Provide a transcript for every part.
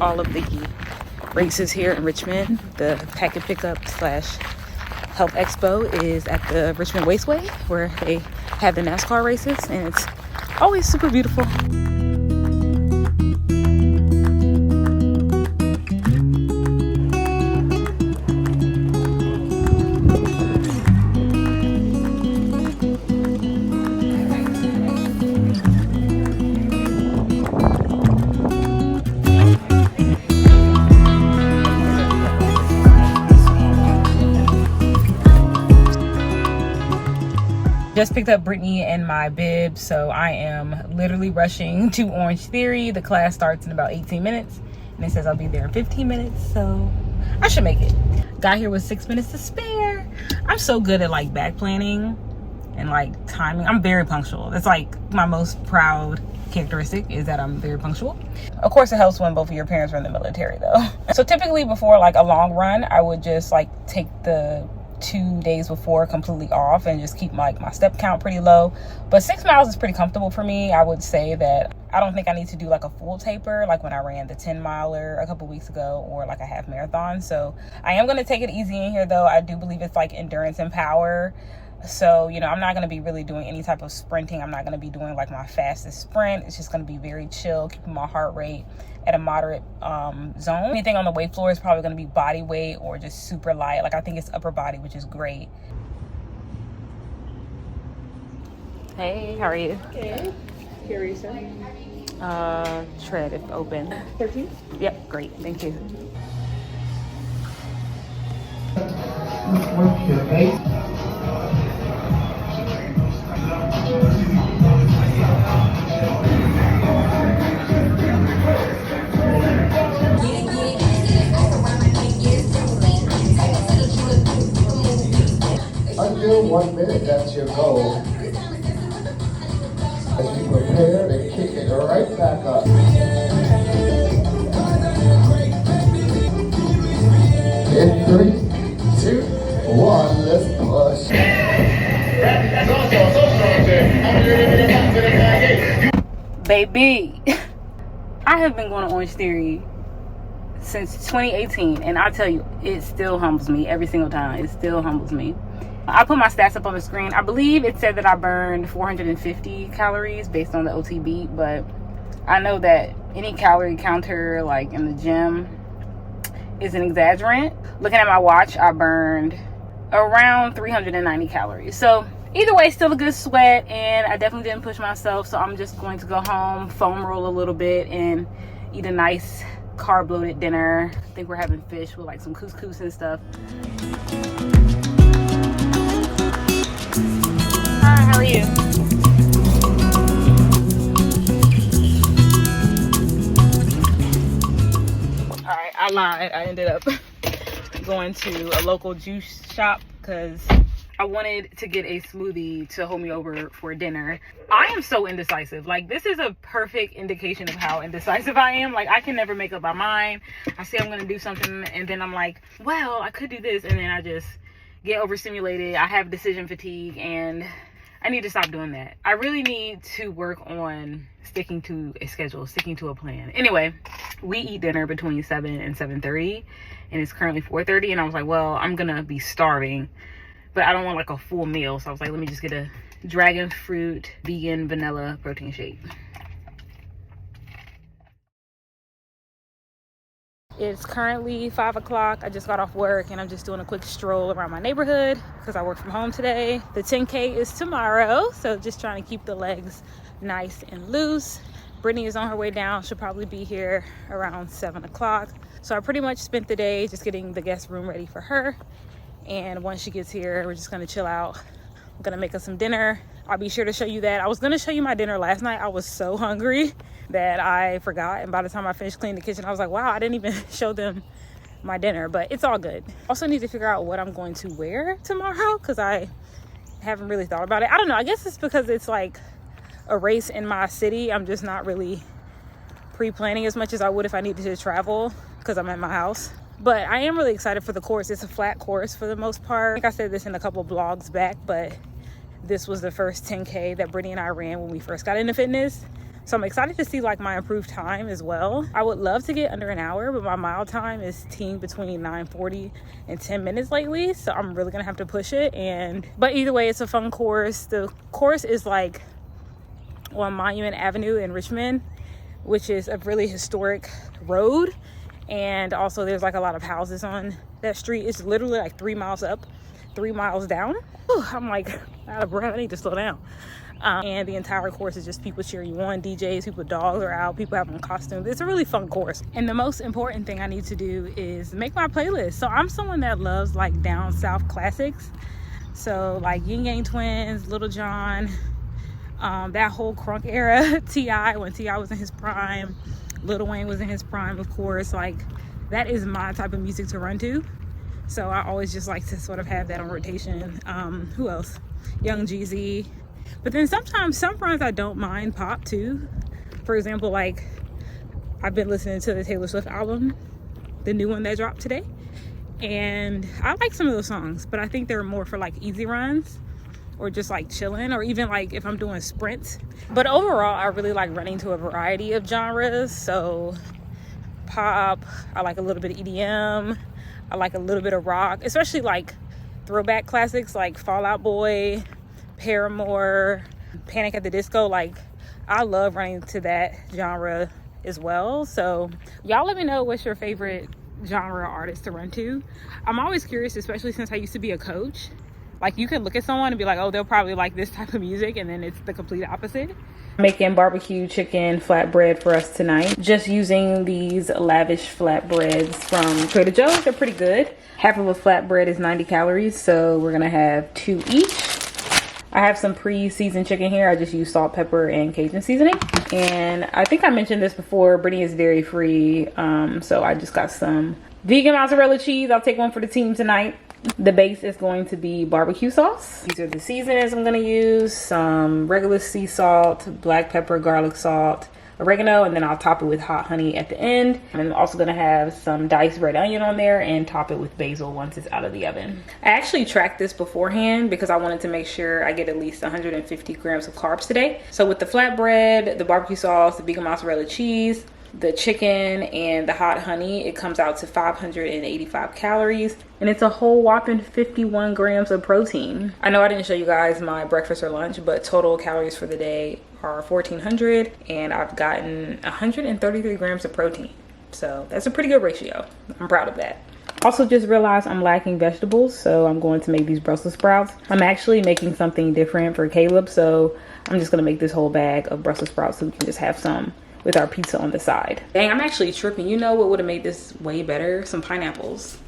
all of the races here in Richmond. The packet pickup / Health Expo is at the Richmond Raceway where they have the NASCAR races, and it's always super beautiful. Just picked up Brittany and my bib, so I am literally rushing to Orange Theory. The class starts in about 18 minutes, and it says I'll be there in 15 minutes, so I should make it. Got here with 6 minutes to spare. I'm so good at like back planning and like timing. I'm very punctual. That's like my most proud characteristic, is that I'm very punctual. Of course, it helps when both of your parents are in the military though. So typically before like a long run, I would just like take the 2 days before completely off and just keep my step count pretty low. But 6 miles is pretty comfortable for me. I would say that I don't think I need to do like a full taper like when I ran the 10 miler a couple weeks ago, or like a half marathon. So I am going to take it easy in here though. I do believe it's like endurance and power. So, you know, I'm not going to be really doing any type of sprinting. I'm not going to be doing like my fastest sprint. It's just going to be very chill, keeping my heart rate at a moderate zone. Anything on the weight floor is probably going to be body weight or just super light. Like I think it's upper body, which is great. Hey, how are you? Okay. Here are you, sir? Tread if open. 13? Yep, great. Thank you. Under 1 minute, that's your goal. As you prepare to kick it right back up. In 3, 2, 1, let's push. That's also so strong, Baby, I have been going to Orange Theory since 2018, and I tell you, it still humbles me every single time. It still humbles me. I put my stats up on the screen. I believe it said that I burned 450 calories based on the OTB, but I know that any calorie counter like in the gym is an exaggerant. Looking at my watch, I burned around 390 calories. So either way, still a good sweat, and I definitely didn't push myself. So I'm just going to go home, foam roll a little bit, and eat a nice carb loaded dinner. I think we're having fish with like some couscous and stuff. Hi, how are you? Alright, I lied. I ended up going to a local juice shop because I wanted to get a smoothie to hold me over for dinner. I am so indecisive. Like, this is a perfect indication of how indecisive I am. Like, I can never make up my mind. I say I'm going to do something, and then I'm like, well, I could do this, and then I just get overstimulated. I have decision fatigue, and I need to stop doing that. I really need to work on sticking to a schedule, sticking to a plan. Anyway, we eat dinner between 7 and 7:30, and it's currently 4:30, and I was like, well, I'm gonna be starving, but I don't want like a full meal. So I was like, let me just get a dragon fruit vegan vanilla protein shake. It's currently 5 o'clock. I just got off work and I'm just doing a quick stroll around my neighborhood because I work from home today. The 10K is tomorrow, so just trying to keep the legs nice and loose. Brittany is on her way down. She'll probably be here around 7 o'clock. So I pretty much spent the day just getting the guest room ready for her. And once she gets here, we're just gonna chill out. I'm gonna make us some dinner. I'll be sure to show you that. I was gonna show you my dinner last night. I was so hungry that I forgot, and by the time I finished cleaning the kitchen, I was like, wow, I didn't even show them my dinner, but it's all good. Also need to figure out what I'm going to wear tomorrow because I haven't really thought about it. I don't know, I guess it's because it's like a race in my city. I'm just not really pre-planning as much as I would if I needed to travel because I'm at my house. But I am really excited for the course. It's a flat course for the most part. I think I said this in a couple vlogs back, but this was the first 10K that Brittany and I ran when we first got into fitness. So I'm excited to see like my improved time as well. I would love to get under an hour, but my mile time is teeing between 9:40 and 10 minutes lately. So I'm really gonna have to push it. But either way, it's a fun course. The course is like on Monument Avenue in Richmond, which is a really historic road. And also there's like a lot of houses on that street. It's literally like 3 miles up, 3 miles down. Whew, I'm like out of breath. I need to slow down. And the entire course is just people cheering you on, DJs, people, dogs are out, people have on costumes. It's a really fun course. And the most important thing I need to do is make my playlist. So I'm someone that loves like down south classics. So like Yin Yang Twins, Little John, that whole crunk era, T.I. when T.I. was in his prime, Lil Wayne was in his prime, of course. Like that is my type of music to run to. So I always just like to sort of have that on rotation. Who else? Young Jeezy. But then sometimes, some friends I don't mind pop too. For example, like I've been listening to the Taylor Swift album, the new one that dropped today. And I like some of those songs, but I think they're more for like easy runs or just like chilling, or even like if I'm doing sprints. But overall, I really like running to a variety of genres. So pop, I like a little bit of EDM, I like a little bit of rock, especially like throwback classics like Fall Out Boy, Paramore, Panic at the Disco. Like I love running to that genre as well. So y'all let me know what's your favorite genre artist to run to. I'm always curious, especially since I used to be a coach. Like you can look at someone and be like, oh, they'll probably like this type of music, and then it's the complete opposite. Making barbecue chicken flatbread for us tonight, just using these lavish flatbreads from Trader Joe's. They're pretty good. Half of a flatbread is 90 calories, so we're gonna have 2 each. I have some pre-seasoned chicken here. I just use salt, pepper, and Cajun seasoning. And I think I mentioned this before, Brittany is dairy free, so I just got some vegan mozzarella cheese. I'll take one for the team tonight. The base is going to be barbecue sauce. These are the seasonings I'm gonna use. Some regular sea salt, black pepper, garlic salt, oregano, and then I'll top it with hot honey at the end. And I'm also gonna have some diced red onion on there and top it with basil once it's out of the oven. I actually tracked this beforehand because I wanted to make sure I get at least 150 grams of carbs today. So with the flatbread, the barbecue sauce, the vegan mozzarella cheese, the chicken, and the hot honey, it comes out to 585 calories, and it's a whole whopping 51 grams of protein. I know I didn't show you guys my breakfast or lunch, but total calories for the day are 1400, and I've gotten 133 grams of protein. So that's a pretty good ratio. I'm proud of that. Also just realized I'm lacking vegetables, so I'm going to make these Brussels sprouts. I'm actually making something different for Caleb, so I'm just gonna make this whole bag of Brussels sprouts so we can just have some with our pizza on the side. Dang, I'm actually tripping. You know what would have made this way better? Some pineapples.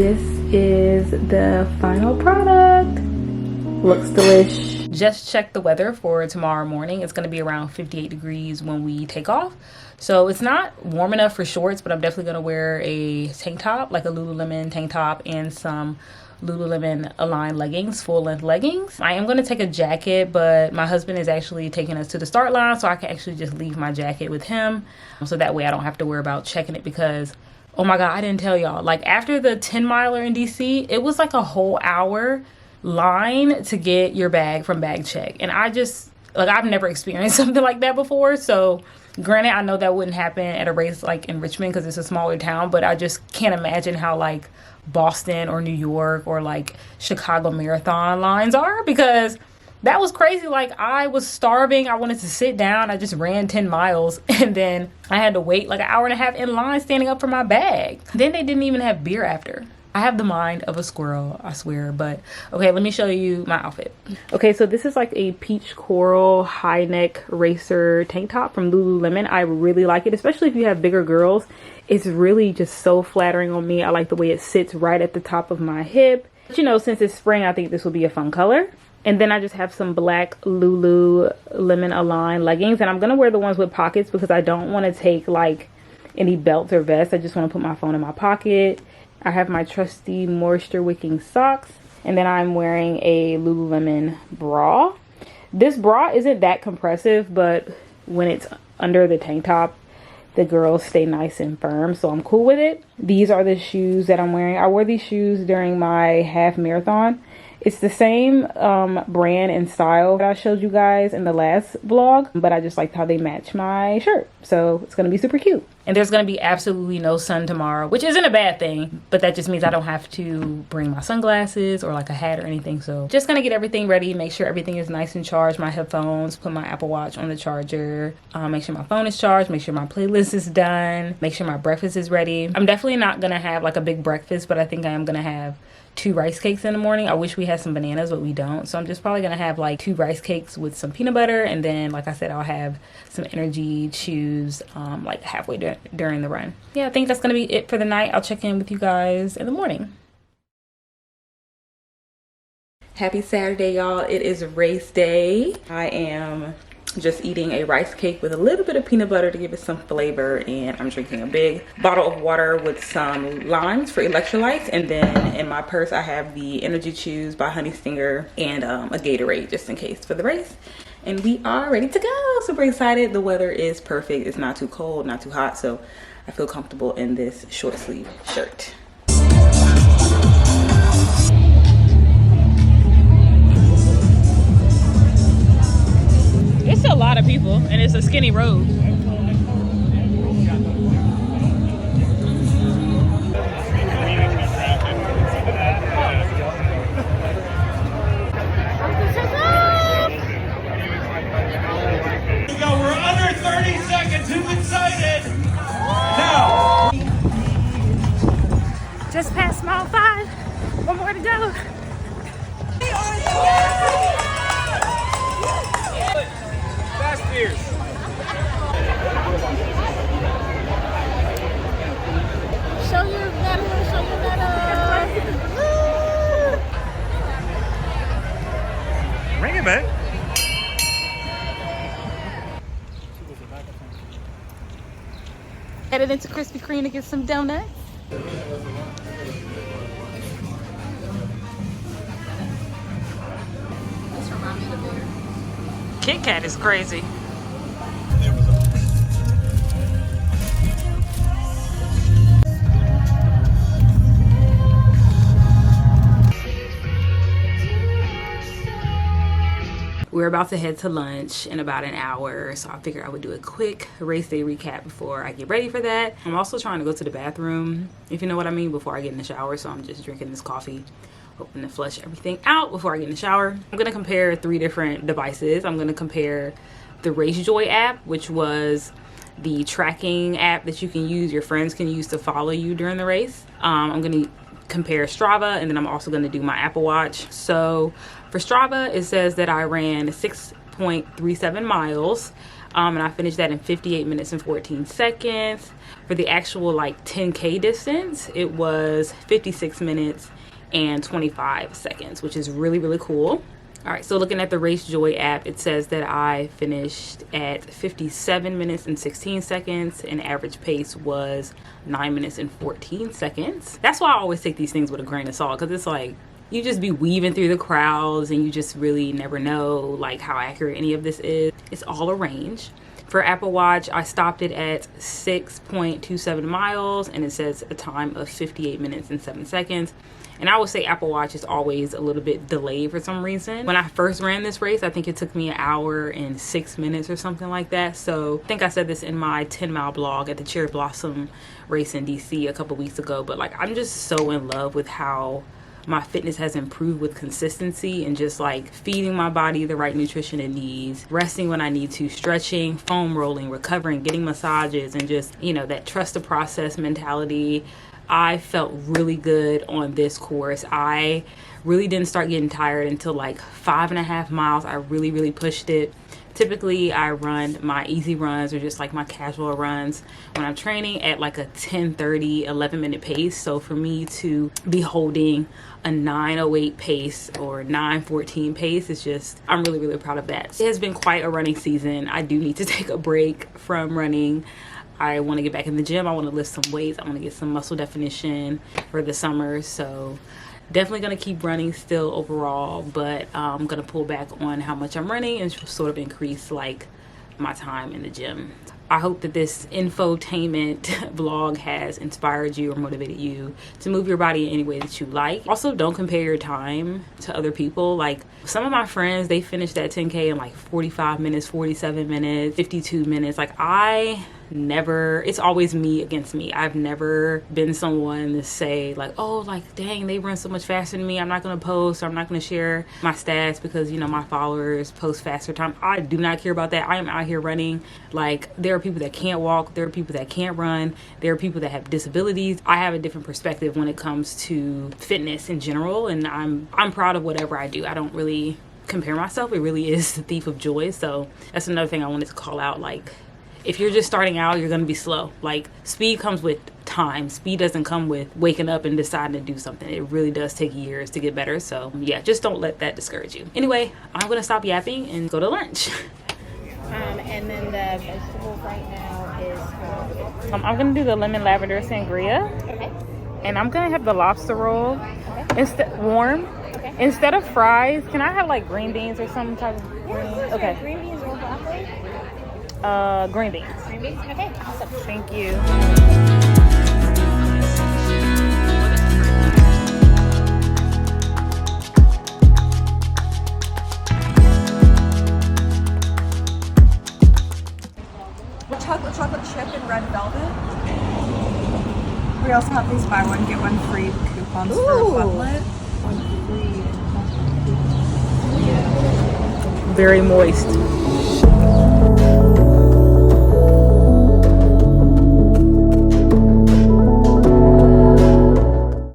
this is the final product. Looks delish. Just checked the weather for tomorrow morning. It's going to be around 58 degrees when we take off. So it's not warm enough for shorts, but I'm definitely going to wear a tank top, like a Lululemon tank top, and some Lululemon Align leggings, full length leggings. I am going to take a jacket, but my husband is actually taking us to the start line, so I can actually just leave my jacket with him. So that way I don't have to worry about checking it, because oh my God, I didn't tell y'all, like after the 10 miler in DC, it was like a whole hour line to get your bag from bag check. And I just, like, I've never experienced something like that before. So granted, I know that wouldn't happen at a race like in Richmond because it's a smaller town, but I just can't imagine how like Boston or New York or like Chicago marathon lines are, because that was crazy. Like, I was starving. I wanted to sit down. I just ran 10 miles and then I had to wait like an hour and a half in line standing up for my bag. Then they didn't even have beer after. I have the mind of a squirrel, I swear. But okay, let me show you my outfit. Okay, so this is like a peach coral high neck racer tank top from Lululemon. I really like it, especially if you have bigger girls. It's really just so flattering on me. I like the way it sits right at the top of my hip. But you know, since it's spring, I think this will be a fun color. And then I just have some black Lululemon Align leggings. And I'm going to wear the ones with pockets because I don't want to take like any belts or vests. I just want to put my phone in my pocket. I have my trusty moisture wicking socks, and then I'm wearing a Lululemon bra. This bra isn't that compressive, but when it's under the tank top, the girls stay nice and firm, so I'm cool with it. These are the shoes that I'm wearing. I wore these shoes during my half marathon. It's the same brand and style that I showed you guys in the last vlog, but I just liked how they match my shirt. So it's going to be super cute. And there's going to be absolutely no sun tomorrow, which isn't a bad thing, but that just means I don't have to bring my sunglasses or like a hat or anything. So just going to get everything ready, make sure everything is nice and charged, my headphones, put my Apple Watch on the charger, make sure my phone is charged, make sure my playlist is done, make sure my breakfast is ready. I'm definitely not going to have like a big breakfast, but I think I am going to have 2 rice cakes in the morning. I wish we had some bananas, but we don't. So I'm just probably gonna have like 2 rice cakes with some peanut butter, and then like I said, I'll have some energy chews like halfway during the run. Yeah, I think that's gonna be it for the night. I'll check in with you guys in the morning. Happy Saturday, y'all. It is race day. I am just eating a rice cake with a little bit of peanut butter to give it some flavor, and I'm drinking a big bottle of water with some limes for electrolytes. And then in my purse I have the energy chews by Honey Stinger and a Gatorade just in case for the race. And we are ready to go. Super excited. The weather is perfect. It's not too cold, not too hot, so I feel comfortable in this short sleeve shirt. It's a lot of people, and it's a skinny road. We're under 30 seconds. Who's excited? Now. Just past mile 5. 1 more to go. Fast beers. Show your medal, show your medal. Ring it, man. Headed into Krispy Kreme to get some donuts. Kit Kat is crazy. We're about to head to lunch in about an hour, so I figured I would do a quick race day recap before I get ready for that. I'm also trying to go to the bathroom, if you know what I mean, before I get in the shower, so I'm just drinking this coffee, hoping to flush everything out before I get in the shower. I'm gonna compare 3 different devices. I'm gonna compare the RaceJoy app, which was the tracking app that you can use, your friends can use to follow you during the race. I'm gonna compare Strava, and then I'm also going to do my Apple Watch. So for Strava, it says that I ran 6.37 miles. And I finished that in 58 minutes and 14 seconds. For the actual like 10K distance, it was 56 minutes and 25 seconds, which is really, really cool. All right, so looking at the Race Joy app, it says that I finished at 57 minutes and 16 seconds, and average pace was 9 minutes and 14 seconds. That's why I always take these things with a grain of salt, because it's like, you just be weaving through the crowds and you just really never know like how accurate any of this is. It's all a range. For Apple Watch, I stopped it at 6.27 miles, and it says a time of 58 minutes and 7 seconds. And I would say Apple Watch is always a little bit delayed for some reason. When I first ran this race, I think it took me an hour and 6 minutes or something like that. So I think I said this in my 10-mile blog at the Cherry Blossom race in DC a couple weeks ago. But like, I'm just so in love with how my fitness has improved with consistency and just like feeding my body the right nutrition it needs, resting when I need to, stretching, foam rolling, recovering, getting massages, and just, you know, that trust the process mentality. I felt really good on this course. I really didn't start getting tired until like 5.5 miles. I really pushed it. Typically I run my easy runs or just like my casual runs when I'm training at like a 10:30, 11-minute pace. So for me to be holding a 9:08 pace or 9:14 pace is just, I'm really proud of that. It has been quite a running season. I do need to take a break from running. I want to get back in the gym. I want to lift some weights. I want to get some muscle definition for the summer. So definitely going to keep running still overall, but I'm going to pull back on how much I'm running and sort of increase like my time in the gym. I hope that this infotainment vlog has inspired you or motivated you to move your body in any way that you like. Also, don't compare your time to other people. Like some of my friends, they finished that 10K in like 45 minutes, 47 minutes, 52 minutes. Like I never, it's always me against me. I've never been someone to say like, oh, like dang, they run so much faster than me, I'm not gonna post, or I'm not gonna share my stats because, you know, my followers post faster time. I do not care about that. I am out here running. Like there are people that can't walk, there are people that can't run, there are people that have disabilities. I have a different perspective when it comes to fitness in general, and I'm proud of whatever I do. I don't really compare myself. It really is the thief of joy. So that's another thing I wanted to call out. Like if you're just starting out, you're going to be slow. Like speed comes with time. Speed doesn't come with waking up and deciding to do something. It really does take years to get better. So yeah, just don't let that discourage you. Anyway, I'm going to stop yapping and go to lunch. And then the vegetables right now is I'm going to do the lemon lavender sangria. okay. And I'm going to have the lobster roll. Okay. Warm. Okay. Instead of fries, can I have like green beans or some type of green? Yeah, Okay. green beans or broccoli? Green beans. Green beans? Okay, awesome. Thank you. Chocolate chip and red velvet. We also have these buy one get one free coupons for Funlit. Very moist.